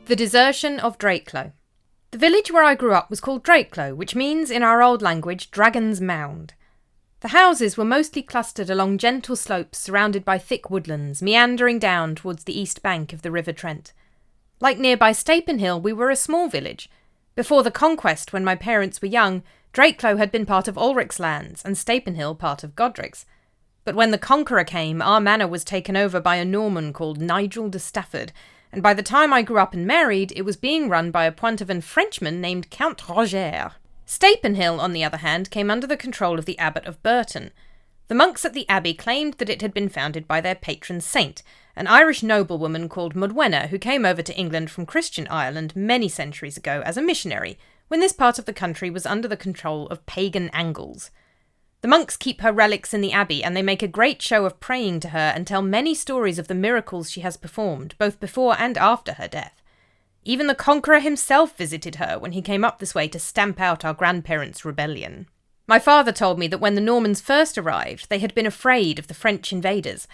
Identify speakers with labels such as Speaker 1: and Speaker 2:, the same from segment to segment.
Speaker 1: The Desertion of Drakelow. The village where I grew up was called Drakelow, which means, in our old language, Dragon's Mound. The houses were mostly clustered along gentle slopes surrounded by thick woodlands, meandering down towards the east bank of the River Trent. Like nearby Stapenhill, we were a small village. Before the conquest, when my parents were young, Drakelow had been part of Ulric's lands, and Stapenhill part of Godric's. But when the Conqueror came, our manor was taken over by a Norman called Nigel de Stafford, and by the time I grew up and married, it was being run by a Poitevin Frenchman named Count Roger. Stapenhill, on the other hand, came under the control of the Abbot of Burton. The monks at the abbey claimed that it had been founded by their patron saint, an Irish noblewoman called Modwenna, who came over to England from Christian Ireland many centuries ago as a missionary, when this part of the country was under the control of pagan Angles. The monks keep her relics in the abbey, and they make a great show of praying to her and tell many stories of the miracles she has performed, both before and after her death. Even the Conqueror himself visited her when he came up this way to stamp out our grandparents' rebellion. My father told me that when the Normans first arrived, they had been afraid of the French invaders,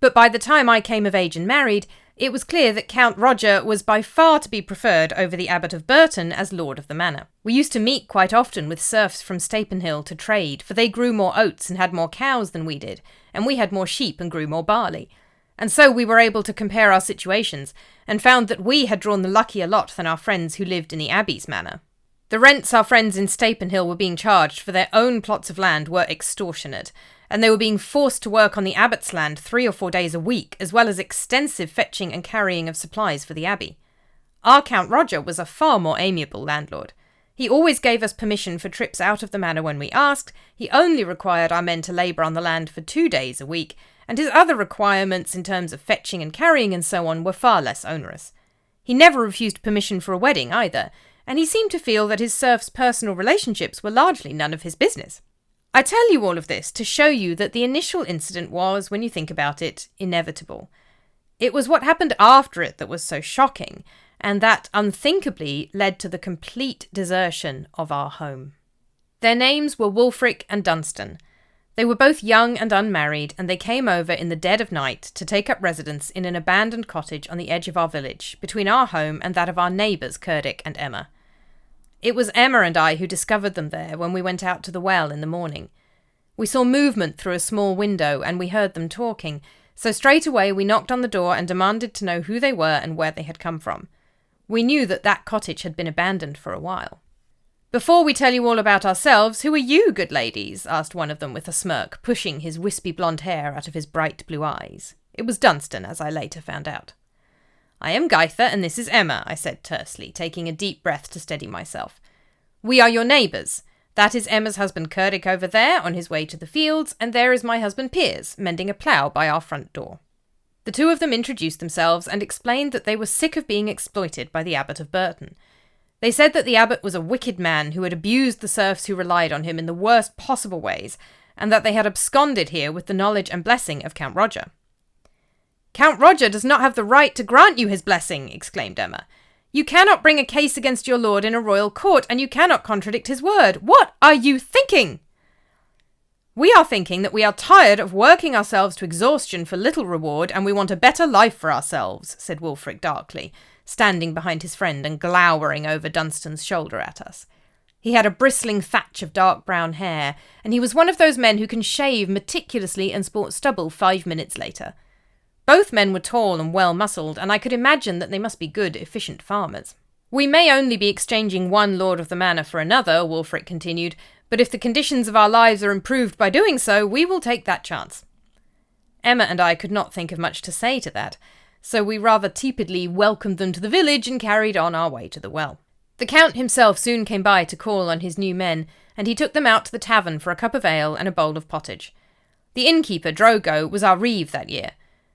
Speaker 1: but by the time I came of age and married, it was clear that Count Roger was by far to be preferred over the Abbot of Burton as Lord of the Manor. We used to meet quite often with serfs from Stapenhill to trade, for they grew more oats and had more cows than we did, and we had more sheep and grew more barley. And so we were able to compare our situations, and found that we had drawn the luckier lot than our friends who lived in the Abbey's manor. The rents our friends in Stapenhill were being charged for their own plots of land were extortionate, and they were being forced to work on the abbot's land 3 or 4 days a week, as well as extensive fetching and carrying of supplies for the abbey. Our Count Roger was a far more amiable landlord. He always gave us permission for trips out of the manor when we asked, he only required our men to labour on the land for 2 days a week, and his other requirements in terms of fetching and carrying and so on were far less onerous. He never refused permission for a wedding either, and he seemed to feel that his serfs' personal relationships were largely none of his business. I tell you all of this to show you that the initial incident was, when you think about it, inevitable. It was what happened after it that was so shocking, and that unthinkably led to the complete desertion of our home. Their names were Wulfric and Dunstan. They were both young and unmarried, and they came over in the dead of night to take up residence in an abandoned cottage on the edge of our village, between our home and that of our neighbours Cerdic and Emma. It was Emma and I who discovered them there when we went out to the well in the morning. We saw movement through a small window, and we heard them talking, so straight away we knocked on the door and demanded to know who they were and where they had come from. We knew that that cottage had been abandoned for a while. "Before we tell you all about ourselves, who are you, good ladies?" asked one of them with a smirk, pushing his wispy blonde hair out of his bright blue eyes. It was Dunstan, as I later found out. "I am Gaither, and this is Emma," I said tersely, taking a deep breath to steady myself. "We are your neighbours. That is Emma's husband Cerdic over there, on his way to the fields, and there is my husband Piers, mending a plough by our front door." The two of them introduced themselves and explained that they were sick of being exploited by the Abbot of Burton. They said that the abbot was a wicked man who had abused the serfs who relied on him in the worst possible ways, and that they had absconded here with the knowledge and blessing of Count Roger. "Count Roger does not have the right to grant you his blessing," exclaimed Emma. "You cannot bring a case against your lord in a royal court, and you cannot contradict his word. What are you thinking?" "We are thinking that we are tired of working ourselves to exhaustion for little reward, and we want a better life for ourselves," said Wulfric darkly, standing behind his friend and glowering over Dunstan's shoulder at us. He had a bristling thatch of dark brown hair, and he was one of those men who can shave meticulously and sport stubble 5 minutes later. Both men were tall and well-muscled, and I could imagine that they must be good, efficient farmers. "We may only be exchanging one lord of the manor for another," Wulfric continued, "but if the conditions of our lives are improved by doing so, we will take that chance." Emma and I could not think of much to say to that, so we rather tepidly welcomed them to the village and carried on our way to the well. The Count himself soon came by to call on his new men, and he took them out to the tavern for a cup of ale and a bowl of pottage. The innkeeper, Drogo, was our reeve that year.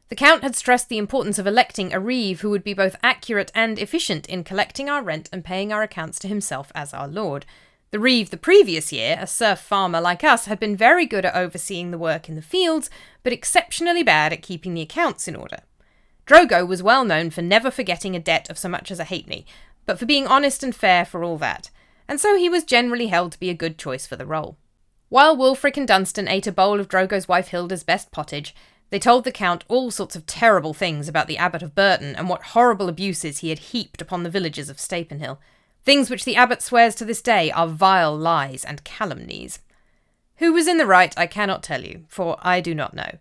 Speaker 1: The Count had stressed the importance of electing a reeve who would be both accurate and efficient in collecting our rent and paying our accounts to himself as our lord. The reeve the previous year, a serf farmer like us, had been very good at overseeing the work in the fields, but exceptionally bad at keeping the accounts in order. Drogo was well known for never forgetting a debt of so much as a halfpenny, but for being honest and fair for all that, and so he was generally held to be a good choice for the role. While Wulfric and Dunstan ate a bowl of Drogo's wife Hilda's best pottage, They told the Count all sorts of terrible things about the Abbot of Burton and what horrible abuses he had heaped upon the villagers of Stapenhill, things which the Abbot swears to this day are vile lies and calumnies. Who was in the right I cannot tell you, for I do not know.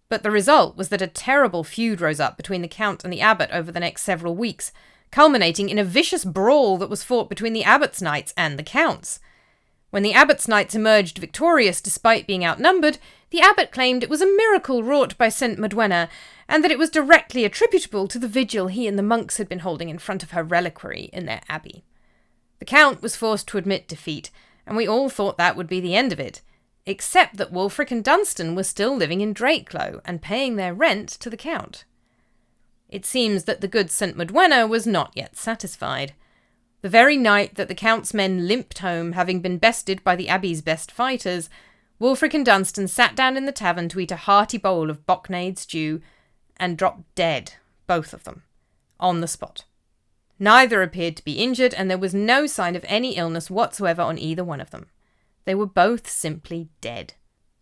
Speaker 1: But the result was that a terrible feud rose up between the Count and the Abbot over the next several weeks, culminating in a vicious brawl that was fought between the Abbot's knights and the Count's. When the Abbot's knights emerged victorious despite being outnumbered, the Abbot claimed it was a miracle wrought by St Modwenna, and that it was directly attributable to the vigil he and the monks had been holding in front of her reliquary in their abbey. The Count was forced to admit defeat, and we all thought that would be the end of it, except that Wulfric and Dunstan were still living in Drakelow and paying their rent to the Count. It seems that the good St Modwenna was not yet satisfied. The very night that the Count's men limped home, having been bested by the Abbey's best fighters, Wulfric and Dunstan sat down in the tavern to eat a hearty bowl of bocknade stew, and dropped dead, both of them, on the spot. Neither appeared to be injured, and there was no sign of any illness whatsoever on either one of them. They were both simply dead.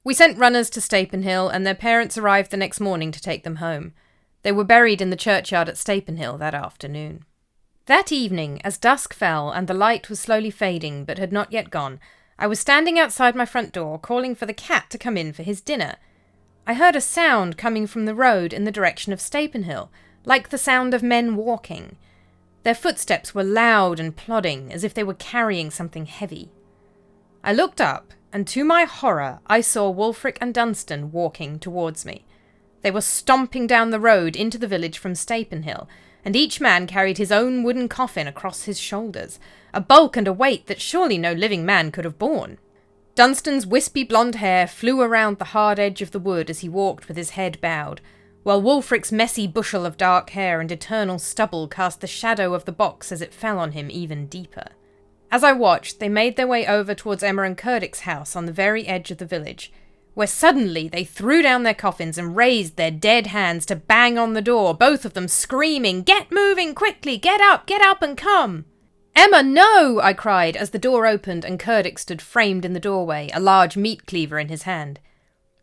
Speaker 1: We sent runners to Stapenhill, and their parents arrived the next morning to take them home. They were buried in the churchyard at Stapenhill that afternoon. That evening, as dusk fell and the light was slowly fading but had not yet gone, I was standing outside my front door calling for the cat to come in for his dinner. I heard a sound coming from the road in the direction of Stapenhill, like the sound of men walking. Their footsteps were loud and plodding, as if they were carrying something heavy. I looked up, and to my horror I saw Wulfric and Dunstan walking towards me. They were stomping down the road into the village from Stapenhill, and each man carried his own wooden coffin across his shoulders, a bulk and a weight that surely no living man could have borne. Dunstan's wispy blonde hair flew around the hard edge of the wood as he walked with his head bowed, while Wulfric's messy bushel of dark hair and eternal stubble cast the shadow of the box as it fell on him even deeper. As I watched, they made their way over towards Emma and Curdic's house on the very edge of the village, where suddenly they threw down their coffins and raised their dead hands to bang on the door, both of them screaming, "Get moving, quickly! Get up and come!" "Emma, no!" I cried as the door opened and Curdic stood framed in the doorway, a large meat cleaver in his hand.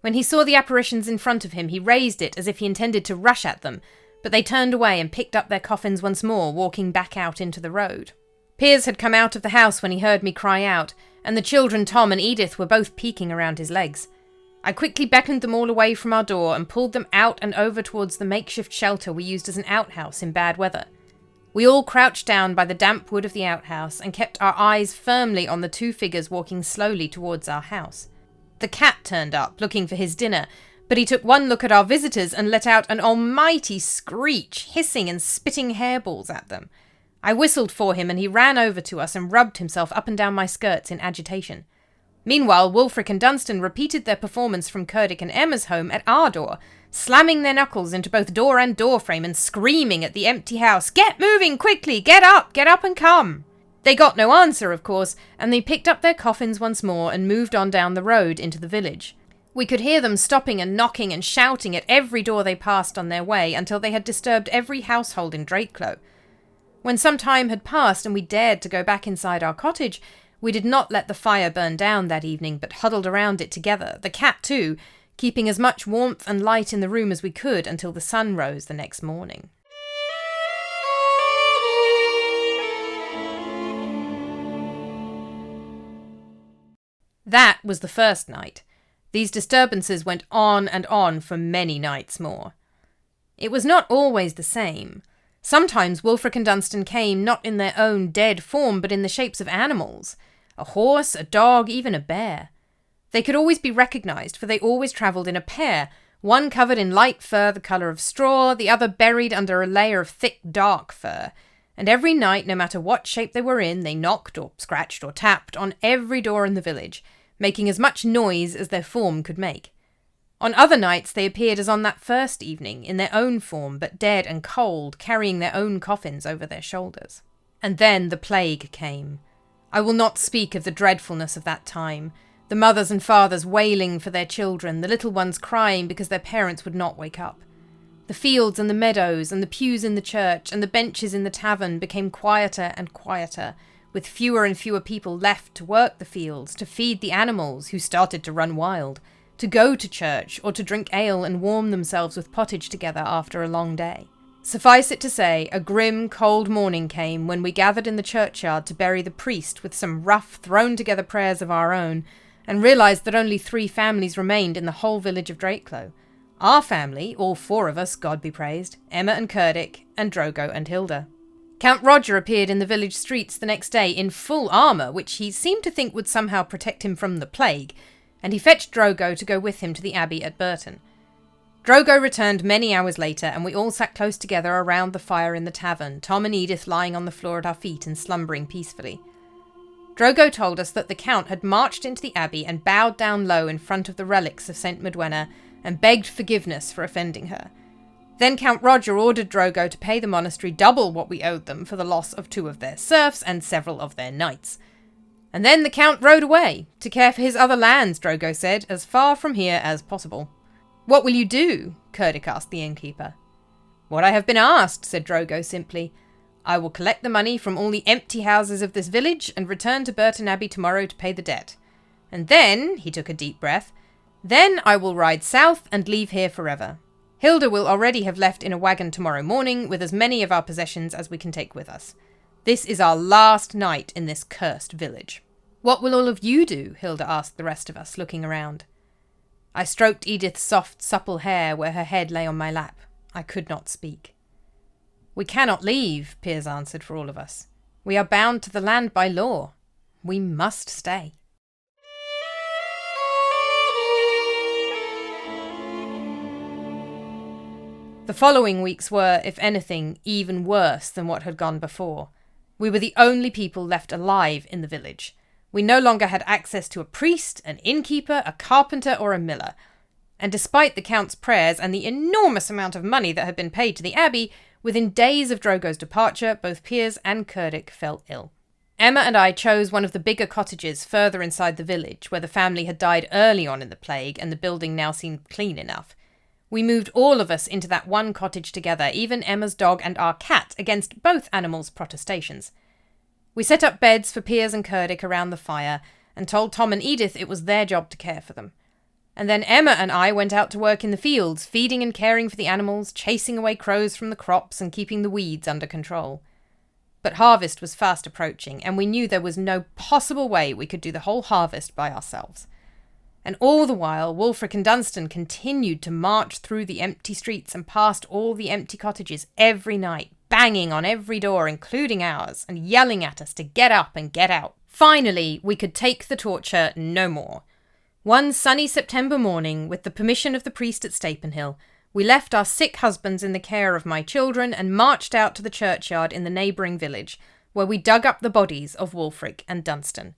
Speaker 1: When he saw the apparitions in front of him, he raised it as if he intended to rush at them, but they turned away and picked up their coffins once more, walking back out into the road. Piers had come out of the house when he heard me cry out, and the children Tom and Edith were both peeking around his legs. I quickly beckoned them all away from our door and pulled them out and over towards the makeshift shelter we used as an outhouse in bad weather. We all crouched down by the damp wood of the outhouse and kept our eyes firmly on the two figures walking slowly towards our house. The cat turned up, looking for his dinner, but he took one look at our visitors and let out an almighty screech, hissing and spitting hairballs at them. I whistled for him and he ran over to us and rubbed himself up and down my skirts in agitation. Meanwhile, Wulfric and Dunstan repeated their performance from Curdic and Emma's home at our door, slamming their knuckles into both door and door frame and screaming at the empty house, "Get moving, quickly! Get up and come!" They got no answer, of course, and they picked up their coffins once more and moved on down the road into the village. We could hear them stopping and knocking and shouting at every door they passed on their way until they had disturbed every household in Drakelow. When some time had passed and we dared to go back inside our cottage, we did not let the fire burn down that evening, but huddled around it together, the cat too, keeping as much warmth and light in the room as we could until the sun rose the next morning. That was the first night. These disturbances went on and on for many nights more. It was not always the same. Sometimes Wulfric and Dunstan came not in their own dead form, but in the shapes of animals. A horse, a dog, even a bear. They could always be recognised, for they always travelled in a pair, one covered in light fur the colour of straw, the other buried under a layer of thick, dark fur. And every night, no matter what shape they were in, they knocked or scratched or tapped on every door in the village, making as much noise as their form could make. On other nights they appeared as on that first evening, in their own form, but dead and cold, carrying their own coffins over their shoulders. And then the plague came. I will not speak of the dreadfulness of that time, the mothers and fathers wailing for their children, the little ones crying because their parents would not wake up. The fields and the meadows and the pews in the church and the benches in the tavern became quieter and quieter, with fewer and fewer people left to work the fields, to feed the animals who started to run wild, to go to church, or to drink ale and warm themselves with pottage together after a long day. Suffice it to say, a grim, cold morning came when we gathered in the churchyard to bury the priest with some rough, thrown-together prayers of our own, and realised that only 3 families remained in the whole village of Drakelow. Our family, all 4 of us, God be praised, Emma and Cerdic, and Drogo and Hilda. Count Roger appeared in the village streets the next day in full armour, which he seemed to think would somehow protect him from the plague, and he fetched Drogo to go with him to the abbey at Burton. Drogo returned many hours later, and we all sat close together around the fire in the tavern, Tom and Edith lying on the floor at our feet and slumbering peacefully. Drogo told us that the Count had marched into the abbey and bowed down low in front of the relics of St Modwenna and begged forgiveness for offending her. Then Count Roger ordered Drogo to pay the monastery double what we owed them for the loss of 2 of their serfs and several of their knights. And then the Count rode away, to care for his other lands, Drogo said, as far from here as possible. "What will you do?" Cerdic asked the innkeeper. "What I have been asked," said Drogo simply. "I will collect the money from all the empty houses of this village and return to Burton Abbey tomorrow to pay the debt. And then," he took a deep breath, "then I will ride south and leave here forever. Hilda will already have left in a wagon tomorrow morning with as many of our possessions as we can take with us. This is our last night in this cursed village." "What will all of you do?" Hilda asked the rest of us, looking around. I stroked Edith's soft, supple hair where her head lay on my lap. I could not speak. "We cannot leave," Piers answered for all of us. "We are bound to the land by law. We must stay." The following weeks were, if anything, even worse than what had gone before. We were the only people left alive in the village. We no longer had access to a priest, an innkeeper, a carpenter, or a miller. And despite the Count's prayers and the enormous amount of money that had been paid to the abbey, within days of Drogo's departure, both Piers and Cerdic fell ill. Emma and I chose one of the bigger cottages further inside the village, where the family had died early on in the plague and the building now seemed clean enough. We moved all of us into that one cottage together, even Emma's dog and our cat, against both animals' protestations. We set up beds for Piers and Cerdic around the fire, and told Tom and Edith it was their job to care for them. And then Emma and I went out to work in the fields, feeding and caring for the animals, chasing away crows from the crops and keeping the weeds under control. But harvest was fast approaching, and we knew there was no possible way we could do the whole harvest by ourselves. And all the while, Wulfric and Dunstan continued to march through the empty streets and past all the empty cottages every night, banging on every door, including ours, and yelling at us to get up and get out. Finally, we could take the torture no more. One sunny September morning, with the permission of the priest at Stapenhill, we left our sick husbands in the care of my children and marched out to the churchyard in the neighbouring village, where we dug up the bodies of Wulfric and Dunstan.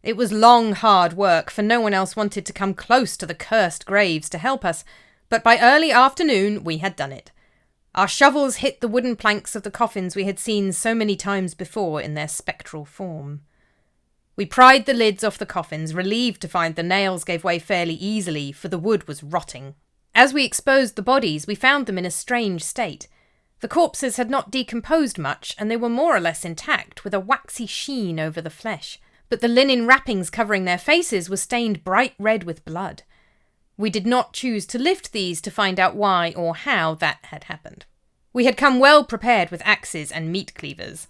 Speaker 1: It was long, hard work, for no one else wanted to come close to the cursed graves to help us, but by early afternoon we had done it. Our shovels hit the wooden planks of the coffins we had seen so many times before in their spectral form. We pried the lids off the coffins, relieved to find the nails gave way fairly easily, for the wood was rotting. As we exposed the bodies, we found them in a strange state. The corpses had not decomposed much, and they were more or less intact, with a waxy sheen over the flesh. But the linen wrappings covering their faces were stained bright red with blood. We did not choose to lift these to find out why or how that had happened. We had come well prepared with axes and meat cleavers.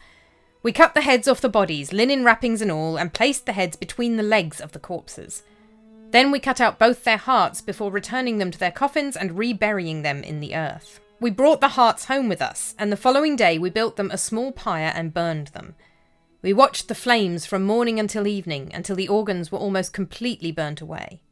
Speaker 1: We cut the heads off the bodies, linen wrappings and all, and placed the heads between the legs of the corpses. Then we cut out both their hearts before returning them to their coffins and reburying them in the earth. We brought the hearts home with us, and the following day we built them a small pyre and burned them. We watched the flames from morning until evening, until the organs were almost completely burnt away.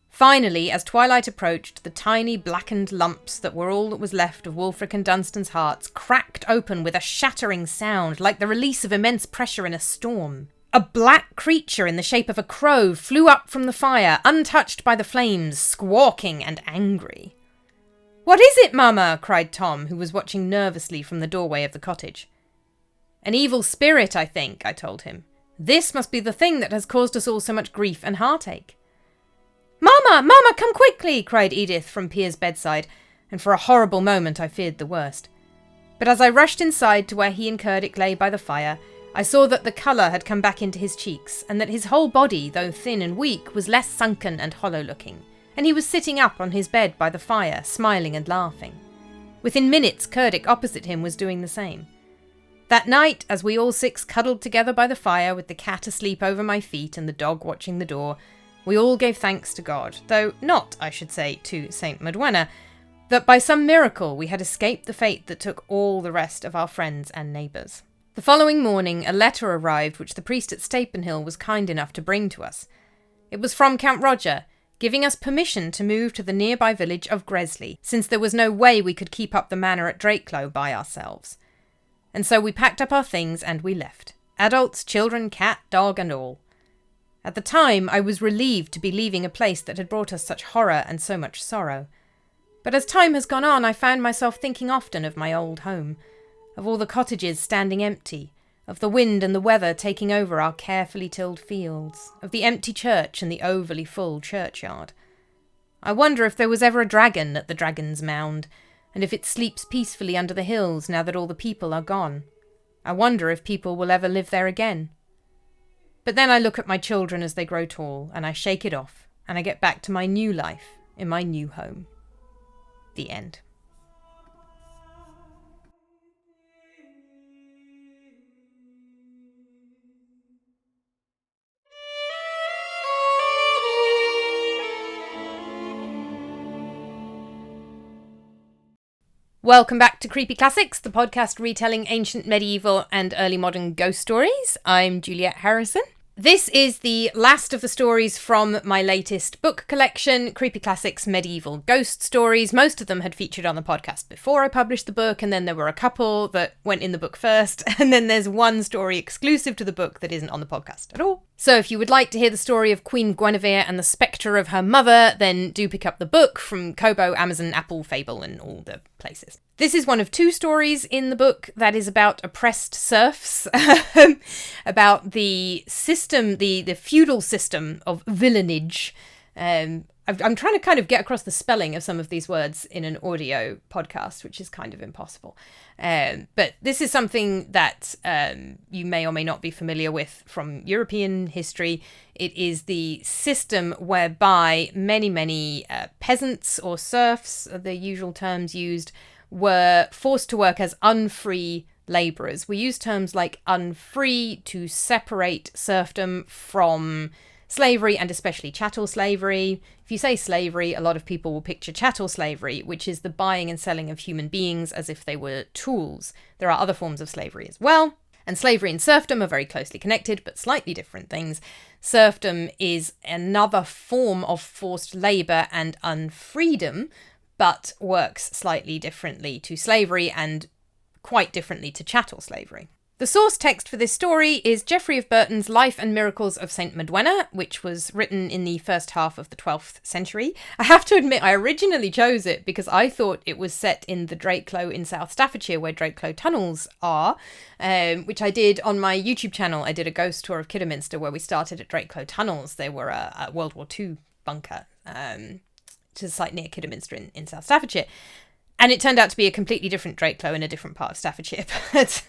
Speaker 1: Finally, as twilight approached, the tiny blackened lumps that were all that was left of Wulfric and Dunstan's hearts cracked open with a shattering sound, like the release of immense pressure in a storm. A black creature in the shape of a crow flew up from the fire, untouched by the flames, squawking and angry. "What is it, Mama?" cried Tom, who was watching nervously from the doorway of the cottage. "An evil spirit, I think," I told him. "This must be the thing that has caused us all so much grief and heartache." "Mama! Mama, come quickly!" cried Edith from Piers' bedside, and for a horrible moment I feared the worst. But as I rushed inside to where he and Cerdic lay by the fire, I saw that the colour had come back into his cheeks, and that his whole body, though thin and weak, was less sunken and hollow-looking. and he was sitting up on his bed by the fire, smiling and laughing. Within minutes, Curdic opposite him was doing the same. That night, as we all six cuddled together by the fire with the cat asleep over my feet and the dog watching the door, we all gave thanks to God, though not, I should say, to St Modwenna, that by some miracle we had escaped the fate that took all the rest of our friends and neighbours. The following morning, a letter arrived which the priest at Stapenhill was kind enough to bring to us. It was from Count Roger, giving us permission to move to the nearby village of Gresley, since there was no way we could keep up the manor at Drakelow by ourselves. And so we packed up our things and we left. Adults, children, cat, dog and all. At the time, I was relieved to be leaving a place that had brought us such horror and so much sorrow. But as time has gone on, I found myself thinking often of my old home, of all the cottages standing empty, of the wind and the weather taking over our carefully tilled fields, of the empty church and the overly full churchyard. I wonder if there was ever a dragon at the Dragon's Mound, and if it sleeps peacefully under the hills now that all the people are gone. I wonder if people will ever live there again. But then I look at my children as they grow tall, and I shake it off, and I get back to my new life in my new home. The end. Welcome back to Creepy Classics, the podcast retelling ancient, medieval and early modern ghost stories. I'm Juliet Harrison. This is the last of the stories from my latest book collection, Creepy Classics Medieval Ghost Stories. Most of them had featured on the podcast before I published the book, and then there were a couple that went in the book first, and then there's one story exclusive to the book that isn't on the podcast at all. So if you would like to hear the story of Queen Guinevere and the spectre of her mother, then do pick up the book from Kobo, Amazon, Apple, Fable and all the places. This is one of two stories in the book that is about oppressed serfs, about the system, the feudal system of villanage. I'm trying to kind of get across the spelling of some of these words in an audio podcast, which is kind of impossible. But this is something that you may or may not be familiar with from European history. It is the system whereby many peasants or serfs, are the usual terms used, were forced to work as unfree labourers. We use terms like unfree to separate serfdom from slavery, and especially chattel slavery. If you say slavery, a lot of people will picture chattel slavery, which is the buying and selling of human beings as if they were tools. There are other forms of slavery as well, and slavery and serfdom are very closely connected, but slightly different things. Serfdom is another form of forced labour and unfreedom, but works slightly differently to slavery and quite differently to chattel slavery. The source text for this story is Geoffrey of Burton's Life and Miracles of St Modwenna, which was written in the first half of the 12th century. I have to admit, I originally chose it because I thought it was set in the Drakelow in South Staffordshire, where Drakelow tunnels are, which I did on my YouTube channel. I did a ghost tour of Kidderminster where we started at Drakelow tunnels. They were a World War II bunker, to a site near Kidderminster in South Staffordshire. And it turned out to be a completely different Drakelow in a different part of Staffordshire, but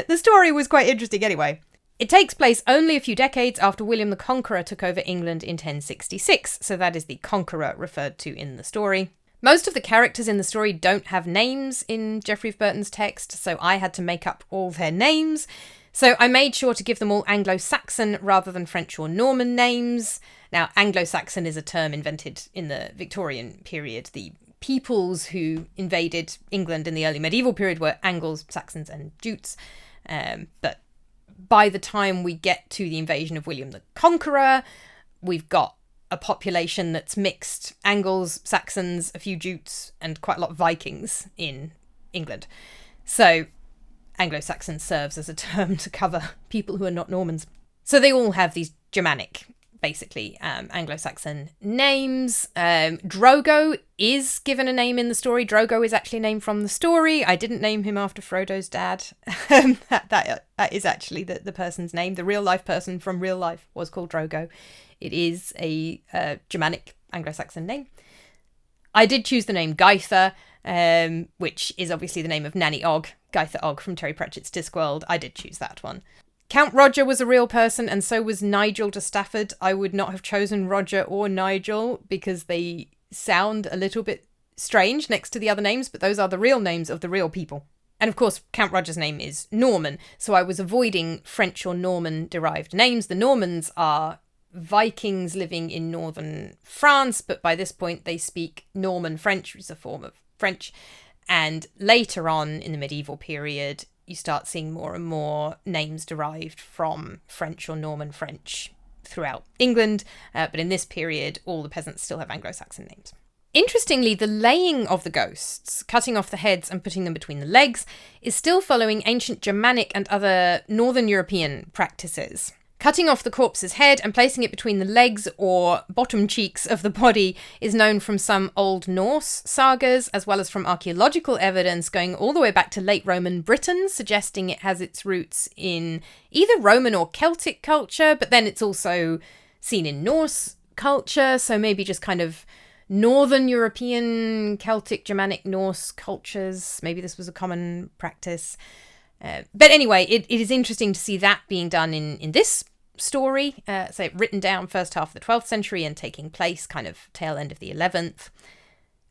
Speaker 1: the story was quite interesting anyway. It takes place only a few decades after William the Conqueror took over England in 1066, so that is the Conqueror referred to in the story. Most of the characters in the story don't have names in Geoffrey of Burton's text, so I had to make up all their names. So I made sure to give them all Anglo-Saxon rather than French or Norman names. Now, Anglo-Saxon is a term invented in the Victorian period. The peoples who invaded England in the early medieval period were Angles, Saxons and Jutes. But by the time we get to the invasion of William the Conqueror, we've got a population that's mixed Angles, Saxons, a few Jutes, and quite a lot of Vikings in England. So Anglo-Saxon serves as a term to cover people who are not Normans. So they all have these Germanic, basically, Anglo-Saxon names. Drogo is given a name in the story. Drogo is actually named from the story. I didn't name him after Frodo's dad. That is actually the person's name. The real-life person from real life was called Drogo. It is a Germanic Anglo-Saxon name. I did choose the name Gaither, which is obviously the name of Nanny Ogg, Gaither Ogg from Terry Pratchett's Discworld. I did choose that one. Count Roger was a real person, and so was Nigel de Stafford. I would not have chosen Roger or Nigel because they sound a little bit strange next to the other names, but those are the real names of the real people. And of course, Count Roger's name is Norman, so I was avoiding French or Norman-derived names. The Normans are Vikings living in northern France, but by this point they speak Norman French, which is a form of French. And later on in the medieval period, you start seeing more and more names derived from French or Norman French throughout England. But in this period, all the peasants still have Anglo-Saxon names. Interestingly, the laying of the ghosts, cutting off the heads and putting them between the legs, is still following ancient Germanic and other Northern European practices. Cutting off the corpse's head and placing it between the legs or bottom cheeks of the body is known from some Old Norse sagas, as well as from archaeological evidence going all the way back to late Roman Britain, suggesting it has its roots in either Roman or Celtic culture, but then it's also seen in Norse culture, so maybe just kind of Northern European, Celtic, Germanic, Norse cultures. Maybe this was a common practice. But anyway, it is interesting to see that being done in this story, so written down first half of the 12th century and taking place kind of tail end of the 11th.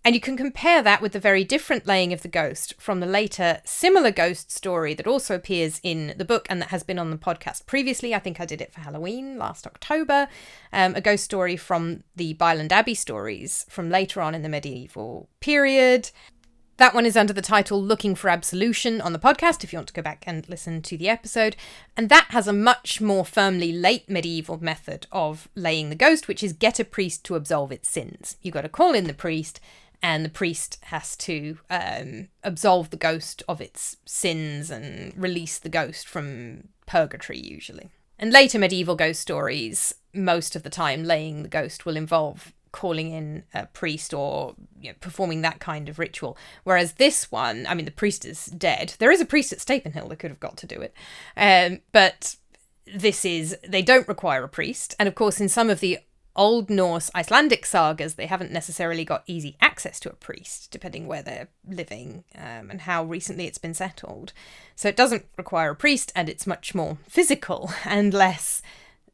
Speaker 1: And you can compare that with the very different laying of the ghost from the later similar ghost story that also appears in the book and that has been on the podcast previously. I think I did it for Halloween last October. A ghost story from the Byland Abbey stories from later on in the medieval period. That one is under the title Looking for Absolution on the podcast, if you want to go back and listen to the episode. And that has a much more firmly late medieval method of laying the ghost, which is get a priest to absolve its sins. You got to call in the priest, and the priest has to absolve the ghost of its sins and release the ghost from purgatory, usually. And later medieval ghost stories, most of the time laying the ghost will involve calling in a priest or performing that kind of ritual. Whereas this one, I mean, the priest is dead. There is a priest at Stapenhill that could have got to do it. But they don't require a priest. And of course, in some of the Old Norse Icelandic sagas, they haven't necessarily got easy access to a priest, depending where they're living and how recently it's been settled. So it doesn't require a priest, and it's much more physical and less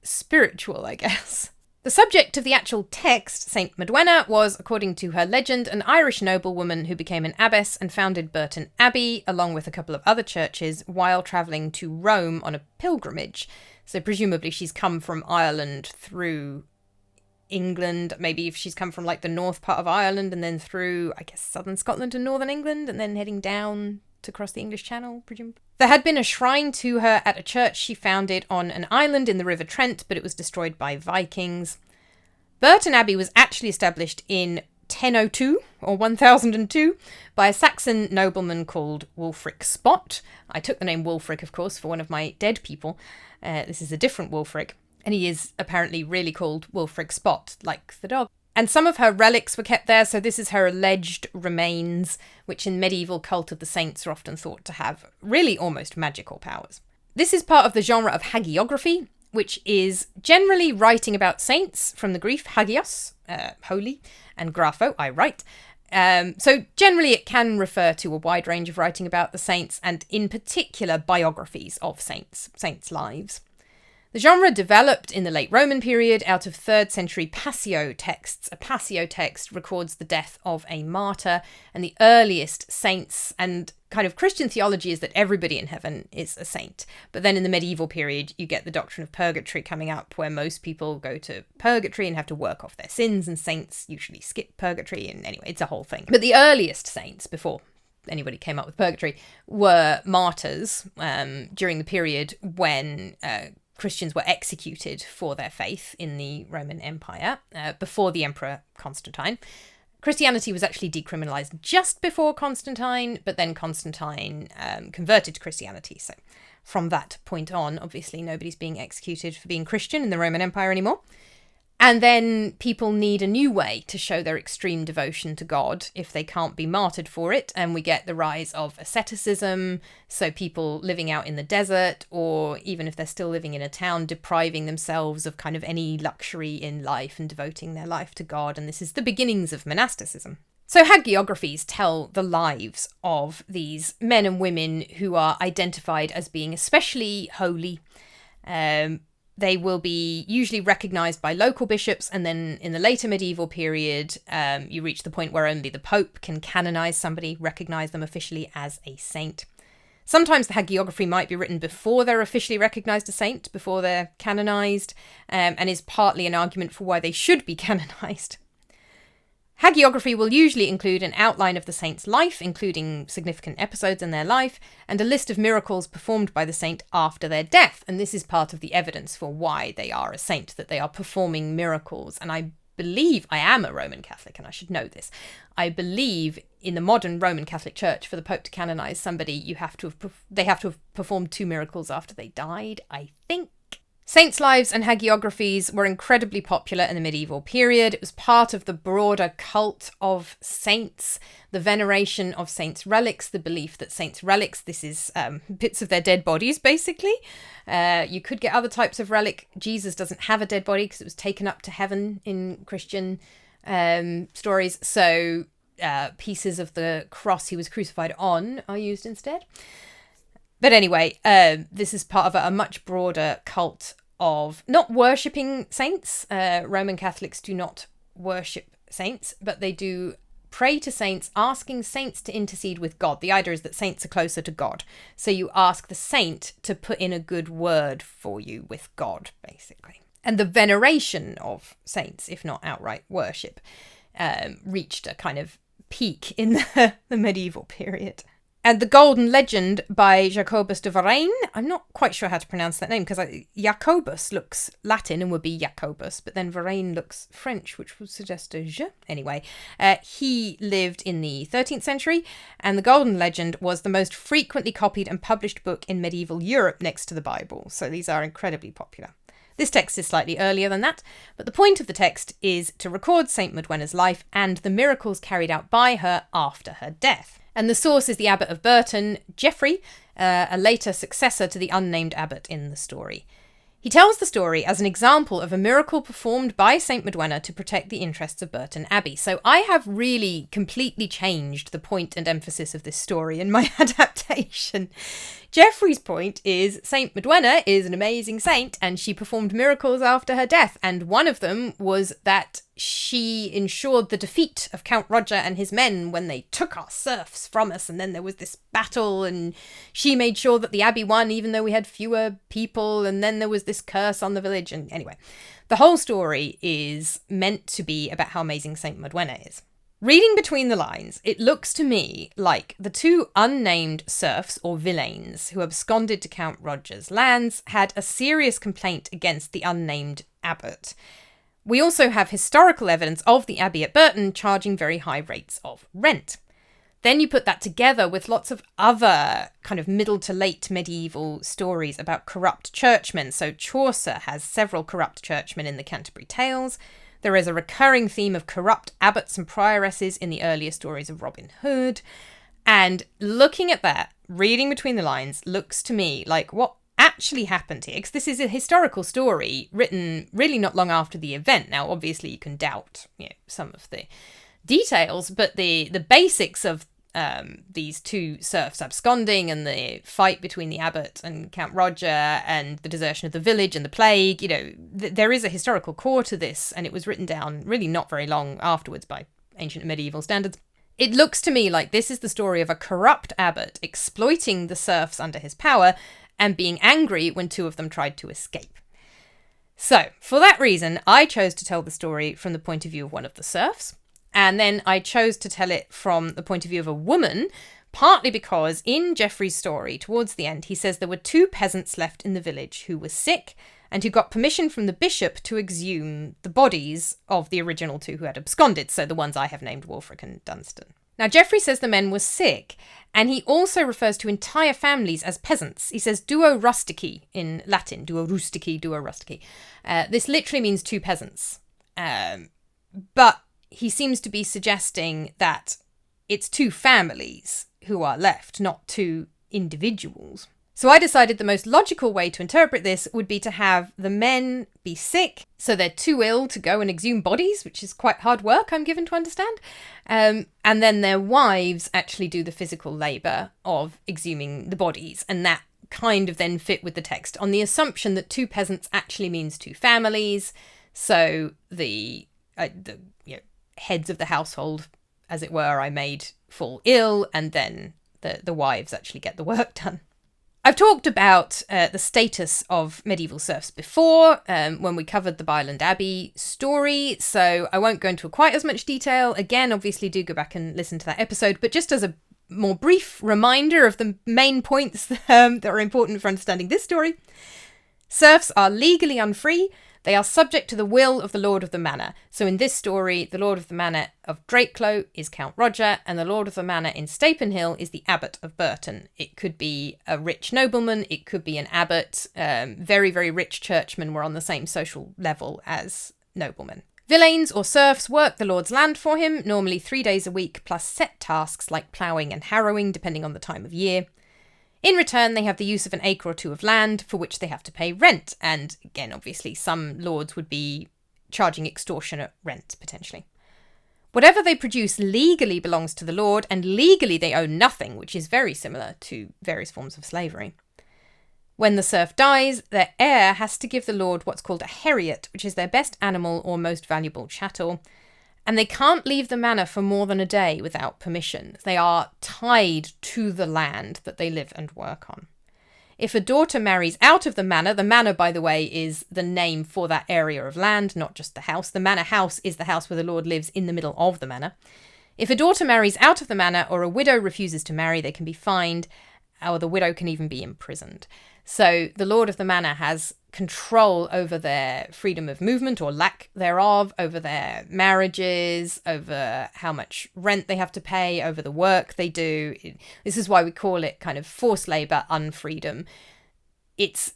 Speaker 1: spiritual, I guess. The subject of the actual text, St Modwenna, was, according to her legend, an Irish noblewoman who became an abbess and founded Burton Abbey, along with a couple of other churches, while travelling to Rome on a pilgrimage. So presumably she's come from Ireland through England, maybe if she's come from like the north part of Ireland and then through, I guess, southern Scotland and northern England, and then heading down to cross the English Channel, presumably. There had been a shrine to her at a church she founded on an island in the River Trent, but it was destroyed by Vikings. Burton Abbey was actually established in 1002 or 1002 by a Saxon nobleman called Wulfric Spot. I took the name Wulfric, of course, for one of my dead people. This is a different Wulfric, and he is apparently really called Wulfric Spot, like the dog. And some of her relics were kept there, so this is her alleged remains, which in medieval cult of the saints are often thought to have really almost magical powers. This is part of the genre of hagiography, which is generally writing about saints, from the Greek hagios, holy, and grapho, I write. So generally it can refer to a wide range of writing about the saints, and in particular biographies of saints' lives. The genre developed in the late Roman period out of 3rd century Passio texts. A Passio text records the death of a martyr, and the earliest saints and kind of Christian theology is that everybody in heaven is a saint. But then in the medieval period, you get the doctrine of purgatory coming up, where most people go to purgatory and have to work off their sins, and saints usually skip purgatory, and anyway, it's a whole thing. But the earliest saints, before anybody came up with purgatory, were martyrs during the period when Christians were executed for their faith in the Roman Empire before the Emperor Constantine. Christianity was actually decriminalized just before Constantine, but then Constantine converted to Christianity. So from that point on, obviously nobody's being executed for being Christian in the Roman Empire anymore. And then people need a new way to show their extreme devotion to God if they can't be martyred for it. And we get the rise of asceticism, so people living out in the desert, or even if they're still living in a town, depriving themselves of kind of any luxury in life and devoting their life to God. And this is the beginnings of monasticism. So hagiographies tell the lives of these men and women who are identified as being especially holy, They will be usually recognised by local bishops, and then in the later medieval period, you reach the point where only the Pope can canonise somebody, recognise them officially as a saint. Sometimes the hagiography might be written before they're officially recognised a saint, before they're canonised, and is partly an argument for why they should be canonised. Hagiography will usually include an outline of the saint's life, including significant episodes in their life, and a list of miracles performed by the saint after their death. And this is part of the evidence for why they are a saint, that they are performing miracles. And I believe, I am a Roman Catholic, and I should know this, I believe in the modern Roman Catholic Church, for the Pope to canonise somebody, they have to have performed 2 miracles after they died, I think. Saints' lives and hagiographies were incredibly popular in the medieval period. It was part of the broader cult of saints, the veneration of saints' relics, the belief that saints' relics, this is bits of their dead bodies, basically. You could get other types of relic. Jesus doesn't have a dead body because it was taken up to heaven in Christian stories. So pieces of the cross he was crucified on are used instead. But anyway, this is part of a much broader cult of not worshipping saints. Roman Catholics do not worship saints, but they do pray to saints, asking saints to intercede with God. The idea is that saints are closer to God. So you ask the saint to put in a good word for you with God, basically. And the veneration of saints, if not outright worship, reached a kind of peak in the medieval period. And the Golden Legend by Jacobus de Varenne, I'm not quite sure how to pronounce that name, because Jacobus looks Latin and would be Jacobus, but then Varenne looks French, which would suggest a je. Anyway, he lived in the 13th century, and the Golden Legend was the most frequently copied and published book in medieval Europe next to the Bible, so these are incredibly popular. This text is slightly earlier than that, but the point of the text is to record St Modwenna's life and the miracles carried out by her after her death. And the source is the Abbot of Burton, Geoffrey, a later successor to the unnamed abbot in the story. He tells the story as an example of a miracle performed by St Modwenna to protect the interests of Burton Abbey. So I have really completely changed the point and emphasis of this story in my adaptation. Geoffrey's point is St Modwenna is an amazing saint and she performed miracles after her death, and one of them was that she ensured the defeat of Count Roger and his men when they took our serfs from us, and then there was this battle and she made sure that the abbey won even though we had fewer people, and then there was this curse on the village, and anyway, the whole story is meant to be about how amazing St Modwenna is. Reading between the lines, it looks to me like the 2 unnamed serfs or villeins who absconded to Count Roger's lands had a serious complaint against the unnamed abbot. We also have historical evidence of the abbey at Burton charging very high rates of rent. Then you put that together with lots of other kind of middle to late medieval stories about corrupt churchmen. So Chaucer has several corrupt churchmen in the Canterbury Tales. There is a recurring theme of corrupt abbots and prioresses in the earlier stories of Robin Hood. And looking at that, reading between the lines, looks to me like what actually happened here, because this is a historical story written really not long after the event. Now, obviously, you can doubt some of the details, but the basics of these 2 serfs absconding and the fight between the abbot and Count Roger and the desertion of the village and the plague, there is a historical core to this, and it was written down really not very long afterwards by ancient and medieval standards. It looks to me like this is the story of a corrupt abbot exploiting the serfs under his power and being angry when 2 of them tried to escape. So, for that reason, I chose to tell the story from the point of view of one of the serfs. And then I chose to tell it from the point of view of a woman, partly because in Geoffrey's story, towards the end, he says there were 2 peasants left in the village who were sick and who got permission from the bishop to exhume the bodies of the original 2 who had absconded, so the ones I have named Wulfric and Dunstan. Now, Geoffrey says the men were sick, and he also refers to entire families as peasants. He says duo rustici in Latin, duo rustici, duo rustici. This literally means 2 peasants. But he seems to be suggesting that it's 2 families who are left, not 2 individuals. So I decided the most logical way to interpret this would be to have the men be sick, so they're too ill to go and exhume bodies, which is quite hard work, I'm given to understand. And then their wives actually do the physical labour of exhuming the bodies, and that kind of then fit with the text on the assumption that two peasants actually means two families. So the heads of the household, as it were, I made fall ill, and then the wives actually get the work done. I've talked about the status of medieval serfs before when we covered the Byland Abbey story, so I won't go into quite as much detail. Again, obviously do go back and listen to that episode, but just as a more brief reminder of the main points that are important for understanding this story. Serfs are legally unfree. They are subject to the will of the Lord of the Manor. So in this story, the Lord of the Manor of Drakelow is Count Roger, and the Lord of the Manor in Stapenhill is the Abbot of Burton. It could be a rich nobleman, it could be an abbot. Very, very rich churchmen were on the same social level as noblemen. Villeins or serfs work the Lord's land for him, normally 3 days a week, plus set tasks like ploughing and harrowing, depending on the time of year. In return, they have the use of an acre or two of land, for which they have to pay rent. And again, obviously, some lords would be charging extortionate rent, potentially. Whatever they produce legally belongs to the lord, and legally they own nothing, which is very similar to various forms of slavery. When the serf dies, their heir has to give the lord what's called a heriot, which is their best animal or most valuable chattel. And they can't leave the manor for more than a day without permission. They are tied to the land that they live and work on. If a daughter marries out of the manor, by the way, is the name for that area of land, not just the house. The manor house is the house where the lord lives in the middle of the manor. If a daughter marries out of the manor or a widow refuses to marry, they can be fined, or the widow can even be imprisoned. So the lord of the manor has control over their freedom of movement or lack thereof, over their marriages, over how much rent they have to pay, over the work they do. This is why we call it kind of forced labour, unfreedom. It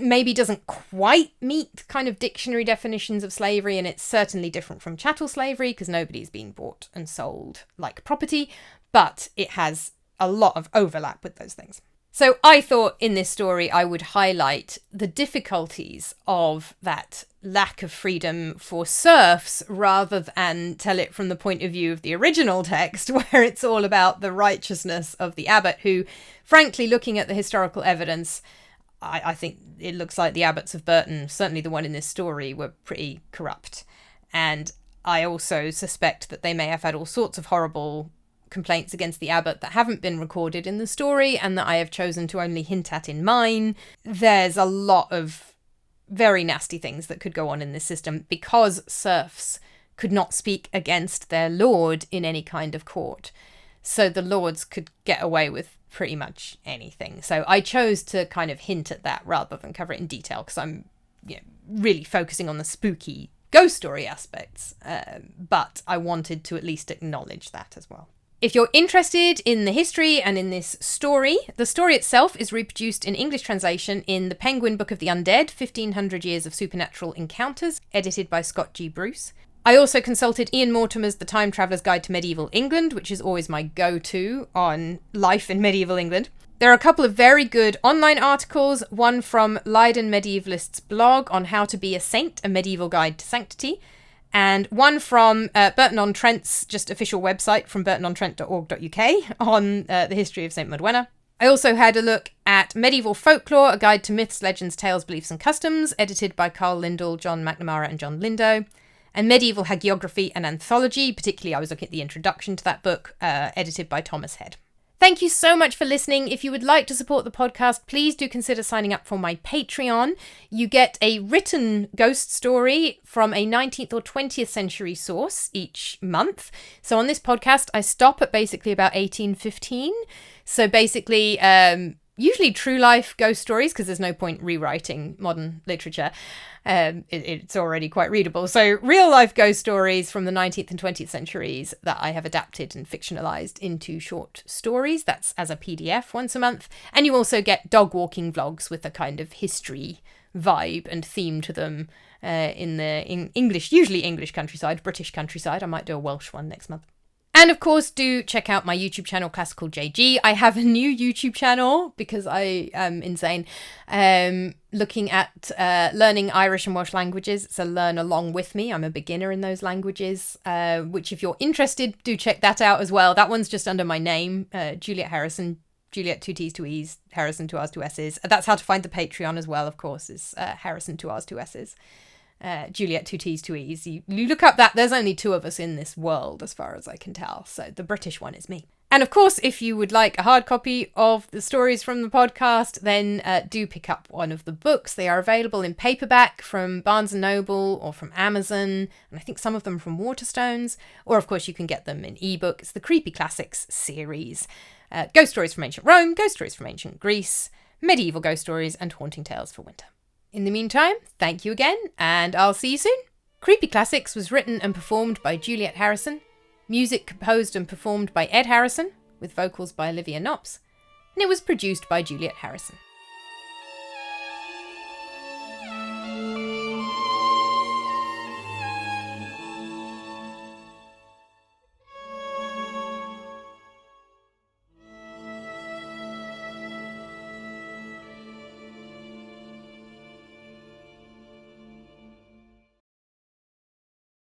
Speaker 1: maybe doesn't quite meet kind of dictionary definitions of slavery, and it's certainly different from chattel slavery because nobody's being bought and sold like property, but it has a lot of overlap with those things. So I thought in this story I would highlight the difficulties of that lack of freedom for serfs rather than tell it from the point of view of the original text, where it's all about the righteousness of the abbot, who, frankly, looking at the historical evidence, I think it looks like the abbots of Burton, certainly the one in this story, were pretty corrupt. And I also suspect that they may have had all sorts of horrible complaints against the abbot that haven't been recorded in the story and that I have chosen to only hint at in mine. There's a lot of very nasty things that could go on in this system because serfs could not speak against their lord in any kind of court. So the lords could get away with pretty much anything. So I chose to kind of hint at that rather than cover it in detail because I'm really focusing on the spooky ghost story aspects. But I wanted to at least acknowledge that as well. If you're interested in the history and in this story, the story itself is reproduced in English translation in the Penguin Book of the Undead, 1500 Years of Supernatural Encounters, edited by Scott G. Bruce. I also consulted Ian Mortimer's The Time Traveller's Guide to Medieval England, which is always my go-to on life in medieval England. There are a couple of very good online articles, one from Leiden Medievalist's blog on how to be a saint, a medieval guide to sanctity, and one from Burton-on-Trent's just official website from burtonontrent.org.uk on the history of St Modwenna. I also had a look at Medieval Folklore, a guide to myths, legends, tales, beliefs and customs, edited by Carl Lindahl, John McNamara and John Lindow. And Medieval Hagiography and Anthology, particularly I was looking at the introduction to that book, edited by Thomas Head. Thank you so much for listening. If you would like to support the podcast, please do consider signing up for my Patreon. You get a written ghost story from a 19th or 20th century source each month. So on this podcast, I stop at basically about 1815. So basically, usually true life ghost stories, because there's no point rewriting modern literature. It's already quite readable. So real life ghost stories from the 19th and 20th centuries that I have adapted and fictionalized into short stories. That's as a PDF once a month. And you also get dog walking vlogs with a kind of history vibe and theme to them in English, usually English countryside, British countryside. I might do a Welsh one next month. And of course, do check out my YouTube channel, Classical JG. I have a new YouTube channel because I am insane. Looking at learning Irish and Welsh languages, so learn along with me. I'm a beginner in those languages, which if you're interested, do check that out as well. That one's just under my name, Juliet Harrisson, Juliet, 2 T's, 2 E's, Harrisson, 2 R's, 2 S's. That's how to find the Patreon as well, of course, is Harrisson, 2 R's, 2 S's. Juliet, 2 T's, 2 E's. You look up that, there's only 2 of us in this world, as far as I can tell. So the British one is me. And of course, if you would like a hard copy of the stories from the podcast, then do pick up one of the books. They are available in paperback from Barnes & Noble or from Amazon, and I think some of them from Waterstones. Or, of course, you can get them in ebook. It's the Creepy Classics series. Ghost Stories from Ancient Rome, Ghost Stories from Ancient Greece, Medieval Ghost Stories, and Haunting Tales for Winter. In the meantime, thank you again, and I'll see you soon. Creepy Classics was written and performed by Juliet Harrisson. Music composed and performed by Ed Harrisson, with vocals by Olivia Knops, and it was produced by Juliet Harrisson.